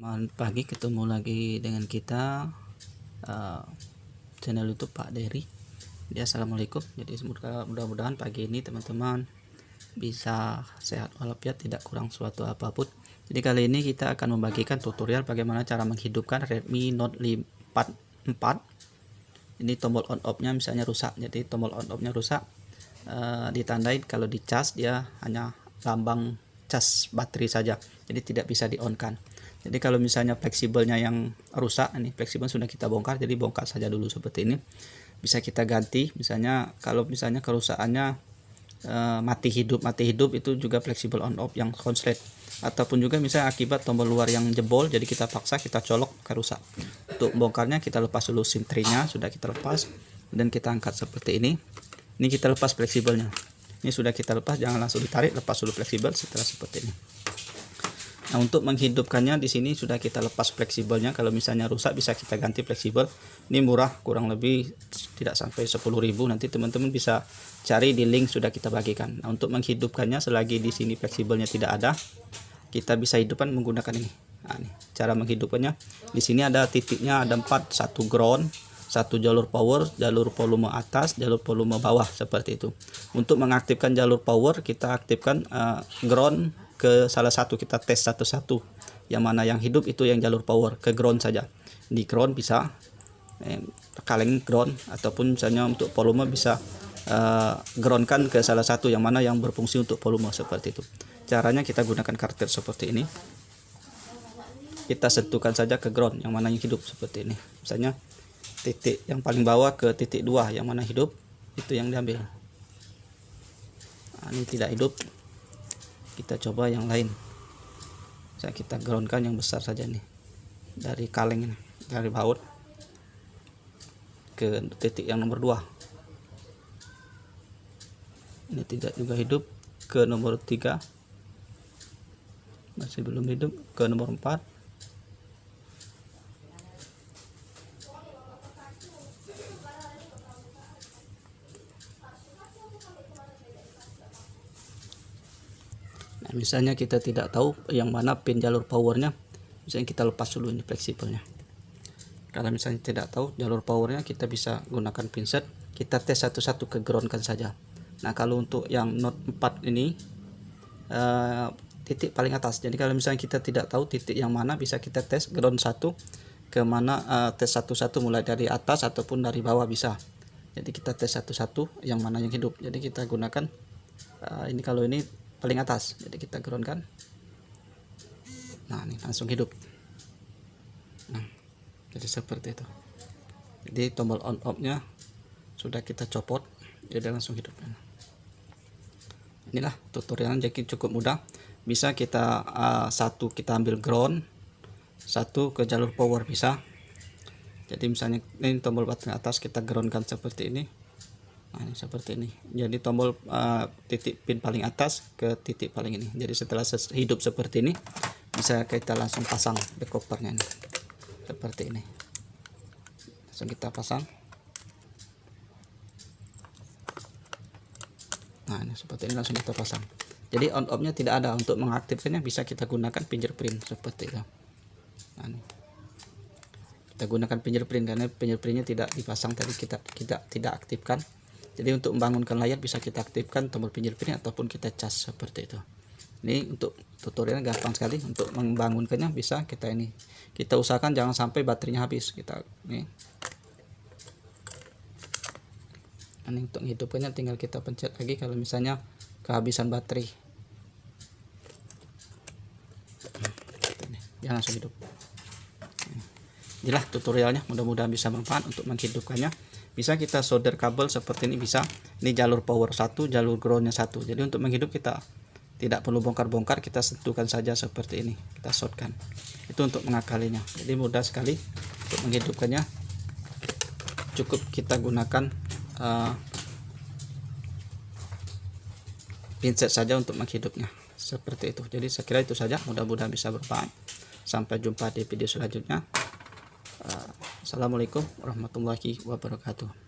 Selamat pagi, ketemu lagi dengan kita channel YouTube Pak Dery. Jadi assalamualaikum. Jadi mudah-mudahan pagi ini teman-teman bisa sehat walafiat, tidak kurang suatu apapun. Jadi kali ini kita akan membagikan tutorial bagaimana cara menghidupkan Redmi Note 4. Ini tombol on off nya misalnya rusak. Jadi tombol on off nya rusak, ditandai kalau di cas dia hanya lambang cas bateri saja, jadi tidak bisa di on kan. Jadi kalau misalnya fleksibelnya yang rusak, ini fleksibel sudah kita bongkar, jadi bongkar saja dulu seperti ini. Bisa kita ganti, misalnya kalau misalnya kerusakannya mati hidup itu juga fleksibel on off yang konslet, ataupun juga misalnya akibat tombol luar yang jebol, jadi kita paksa kita colok rusak. Untuk bongkarnya kita lepas dulu SIM tray-nya, sudah kita lepas dan kita angkat seperti ini. Ini kita lepas fleksibelnya. Ini sudah kita lepas, jangan langsung ditarik, lepas dulu fleksibel setelah seperti ini. Nah, untuk menghidupkannya di sini sudah kita lepas fleksibelnya. Kalau misalnya rusak bisa kita ganti fleksibel. Ini murah, kurang lebih tidak sampai 10.000. Nanti teman-teman bisa cari di link sudah kita bagikan. Nah, untuk menghidupkannya selagi di sini fleksibelnya tidak ada, kita bisa hidupkan menggunakan ini. Nah, ini cara menghidupkannya. Di sini ada titiknya, ada 4, satu ground, satu jalur power, jalur volume atas, jalur volume bawah, seperti itu. Untuk mengaktifkan jalur power, kita aktifkan ground ke salah satu, kita tes satu-satu, yang mana yang hidup itu yang jalur power, ke ground saja. Di ground bisa kaleng ground, ataupun misalnya untuk volume bisa groundkan ke salah satu yang mana yang berfungsi untuk volume, seperti itu. Caranya kita gunakan kartu seperti ini, kita sentuhkan saja ke ground yang mana yang hidup, seperti ini. Misalnya titik yang paling bawah ke titik 2 yang mana hidup, itu yang diambil. Nah, ini tidak hidup, kita coba yang lain. Kita groundkan yang besar saja nih, dari kaleng ini, dari baut ke titik yang nomor 2. Ini tidak juga hidup, ke nomor 3 masih belum hidup, ke nomor 4. Nah, misalnya kita tidak tahu yang mana pin jalur powernya, misalnya kita lepas dulu ini fleksibelnya. Kalau misalnya tidak tahu jalur powernya, kita bisa gunakan pinset, kita tes satu-satu ke groundkan saja. Nah, kalau untuk yang Note 4 ini titik paling atas, jadi kalau misalnya kita tidak tahu titik yang mana, bisa kita tes ground satu ke mana, tes satu-satu mulai dari atas ataupun dari bawah bisa. Jadi kita tes satu-satu yang mana yang hidup, jadi kita gunakan ini. Kalau ini paling atas, jadi kita groundkan. Nah, ini langsung hidup. Nah, jadi seperti itu. Jadi tombol on off nya sudah kita copot, jadi langsung hidup. Inilah tutorialnya, jadi cukup mudah. Bisa kita satu kita ambil ground, satu ke jalur power bisa. Jadi misalnya ini tombol baterai atas, kita groundkan seperti ini. Nah, ini seperti ini. Jadi tombol titik pin paling atas ke titik paling ini. Jadi setelah hidup seperti ini, bisa kita langsung pasang back covernya ini. Seperti ini. Langsung kita pasang. Nah, ini seperti ini, langsung kita pasang. Jadi on off nya tidak ada. Untuk mengaktifkannya bisa kita gunakan fingerprint seperti itu. Nah, ini. Kita gunakan fingerprint karena fingerprintnya tidak dipasang tadi, kita tidak aktifkan. Jadi untuk membangunkan layar bisa kita aktifkan tombol fingerprint ataupun kita cas seperti itu. Ini untuk tutorialnya gampang sekali. Untuk membangunkannya bisa kita ini. Kita usahakan jangan sampai baterainya habis. Kita ini. Ini untuk menghidupkannya tinggal kita pencet lagi kalau misalnya kehabisan baterai. Jangan langsung hidup. Inilah tutorialnya, mudah-mudahan bisa bermanfaat. Untuk menghidupkannya bisa kita solder kabel seperti ini, bisa. Ini jalur power 1, jalur groundnya 1. Jadi untuk menghidup kita tidak perlu bongkar-bongkar, kita sentuhkan saja seperti ini, kita shortkan. Itu untuk mengakalinya. Jadi mudah sekali untuk menghidupkannya. Cukup kita gunakan pinset saja untuk menghidupnya, seperti itu. Jadi saya kira itu saja, mudah-mudahan bisa bermanfaat. Sampai jumpa di video selanjutnya. Assalamualaikum warahmatullahi wabarakatuh.